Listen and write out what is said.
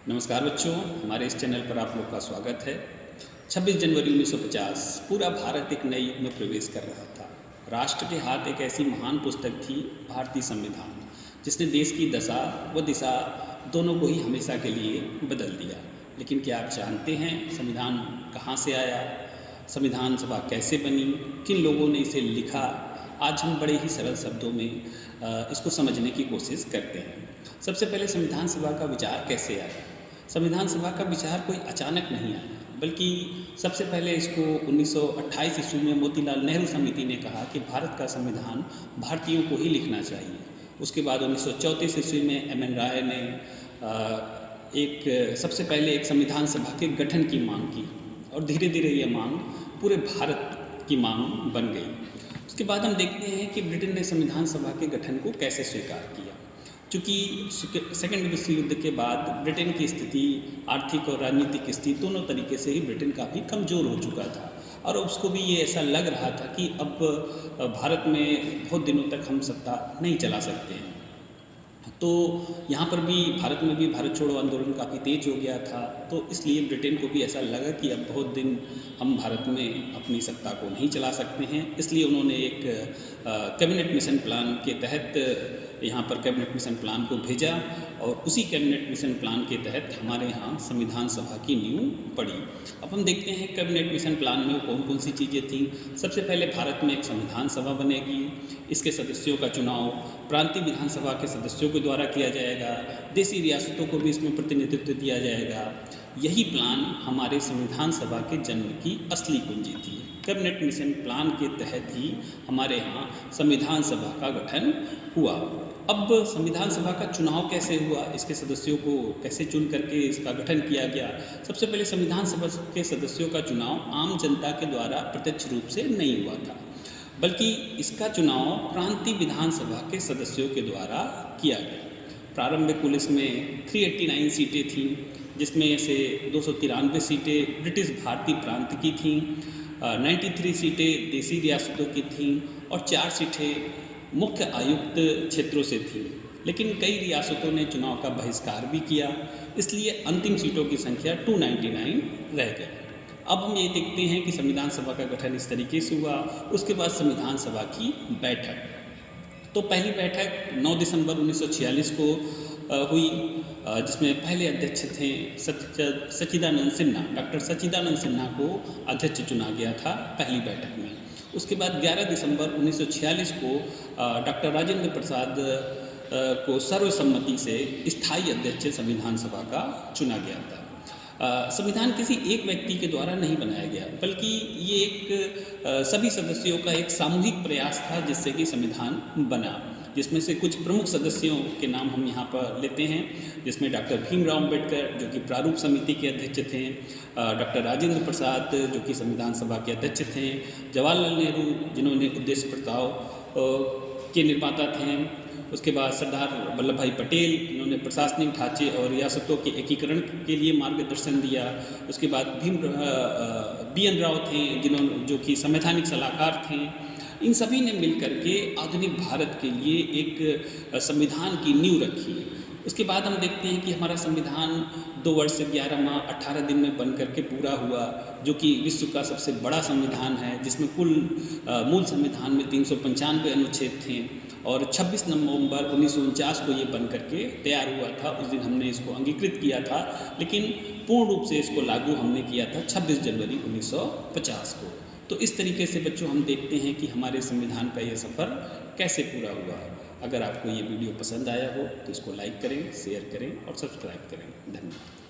नमस्कार बच्चों, हमारे इस चैनल पर आप लोग का स्वागत है। 26 जनवरी 1950 पूरा भारत एक नए युग में प्रवेश कर रहा था। राष्ट्र के हाथ एक ऐसी महान पुस्तक थी, भारतीय संविधान, जिसने देश की दशा व दिशा दोनों को ही हमेशा के लिए बदल दिया। लेकिन क्या आप जानते हैं संविधान कहाँ से आया, संविधान सभा कैसे बनी, किन लोगों ने इसे लिखा? आज हम बड़े ही सरल शब्दों में इसको समझने की कोशिश करते हैं। सबसे पहले संविधान सभा का विचार कैसे आया? संविधान सभा का विचार कोई अचानक नहीं आया, बल्कि सबसे पहले इसको 1928 ईस्वी में मोतीलाल नेहरू समिति ने कहा कि भारत का संविधान भारतीयों को ही लिखना चाहिए। उसके बाद 1934 ईस्वी में एम.एन. राय ने सबसे पहले एक संविधान सभा के गठन की मांग की और धीरे धीरे ये मांग पूरे भारत की मांग बन गई। उसके बाद हम देखते हैं कि ब्रिटेन ने संविधान सभा के गठन को कैसे स्वीकार किया। क्योंकि सेकेंड विश्व युद्ध के बाद ब्रिटेन की स्थिति, आर्थिक और राजनीतिक स्थिति दोनों तरीके से ही ब्रिटेन काफ़ी कमज़ोर हो चुका था और उसको भी ये ऐसा लग रहा था कि अब भारत में बहुत दिनों तक हम सत्ता नहीं चला सकते हैं। तो यहाँ पर भी भारत में भी भारत छोड़ो आंदोलन काफ़ी तेज हो गया था, तो इसलिए ब्रिटेन को भी ऐसा लगा कि अब बहुत दिन हम भारत में अपनी सत्ता को नहीं चला सकते हैं। इसलिए उन्होंने एक कैबिनेट मिशन प्लान के तहत यहाँ पर कैबिनेट मिशन प्लान को भेजा और उसी कैबिनेट मिशन प्लान के तहत हमारे यहाँ संविधान सभा की नींव पड़ी। अब हम देखते हैं कैबिनेट मिशन प्लान में कौन कौन सी चीज़ें थीं। सबसे पहले भारत में एक संविधान सभा बनेगी, इसके सदस्यों का चुनाव प्रांतीय विधानसभा के सदस्यों के द्वारा किया जाएगा, देशी रियासतों को भी इसमें प्रतिनिधित्व दिया जाएगा। यही प्लान हमारे संविधान सभा के जन्म की असली कुंजी थी। कैबिनेट मिशन प्लान के तहत ही हमारे यहाँ संविधान सभा का गठन हुआ। अब संविधान सभा का चुनाव कैसे हुआ, इसके सदस्यों को कैसे चुन करके इसका गठन किया गया? सबसे पहले संविधान सभा के सदस्यों का चुनाव आम जनता के द्वारा प्रत्यक्ष रूप से नहीं हुआ था, बल्कि इसका चुनाव प्रांतीय विधानसभा के सदस्यों के द्वारा किया गया। प्रारंभिक कुल इसमें 389 सीटें थीं, जिसमें से 293 सीटें ब्रिटिश भारतीय प्रांत की थीं, 93 सीटें देशी रियासतों की थीं और 4 सीटें मुख्य आयुक्त क्षेत्रों से थीं। लेकिन कई रियासतों ने चुनाव का बहिष्कार भी किया, इसलिए अंतिम सीटों की संख्या 299 रह गई। अब हम ये देखते हैं कि संविधान सभा का गठन इस तरीके से हुआ। उसके बाद संविधान सभा की बैठक, तो पहली बैठक 9 दिसंबर 1946 को हुई, जिसमें पहले अध्यक्ष थे सच्चिदानंद सिन्हा। डॉक्टर सच्चिदानंद सिन्हा को अध्यक्ष चुना गया था पहली बैठक में। उसके बाद 11 दिसंबर 1946 को डॉक्टर राजेंद्र प्रसाद को सर्वसम्मति से स्थायी अध्यक्ष संविधान सभा का चुना गया था। संविधान किसी एक व्यक्ति के द्वारा नहीं बनाया गया, बल्कि ये एक सभी सदस्यों का एक सामूहिक प्रयास था जिससे कि संविधान बना, जिसमें से कुछ प्रमुख सदस्यों के नाम हम यहाँ पर लेते हैं, जिसमें डॉक्टर भीमराव अम्बेडकर जो कि प्रारूप समिति के अध्यक्ष थे, डॉक्टर राजेंद्र प्रसाद जो कि संविधान सभा के अध्यक्ष थे, जवाहरलाल नेहरू जिन्होंने उद्देश्य प्रस्ताव के निर्माता थे, उसके बाद सरदार वल्लभ भाई पटेल जिन्होंने प्रशासनिक ढांचे और रियासतों के एकीकरण के लिए मार्गदर्शन दिया, उसके बाद बी.एन. राव थे जो कि संवैधानिक सलाहकार थे। इन सभी ने मिलकर के आधुनिक भारत के लिए एक संविधान की नींव रखी। उसके बाद हम देखते हैं कि हमारा संविधान 2 वर्ष 11 माह 18 दिन में बन करके पूरा हुआ, जो कि विश्व का सबसे बड़ा संविधान है, जिसमें कुल मूल संविधान में 395 अनुच्छेद थे और 26 नवंबर 1949 को ये बन करके तैयार हुआ था। उस दिन हमने इसको अंगीकृत किया था, लेकिन पूर्ण रूप से इसको लागू हमने किया था 26 जनवरी 1950 को। तो इस तरीके से बच्चों हम देखते हैं कि हमारे संविधान का ये सफ़र कैसे पूरा हुआ। अगर आपको ये वीडियो पसंद आया हो तो इसको लाइक करें, शेयर करें और सब्सक्राइब करें। धन्यवाद।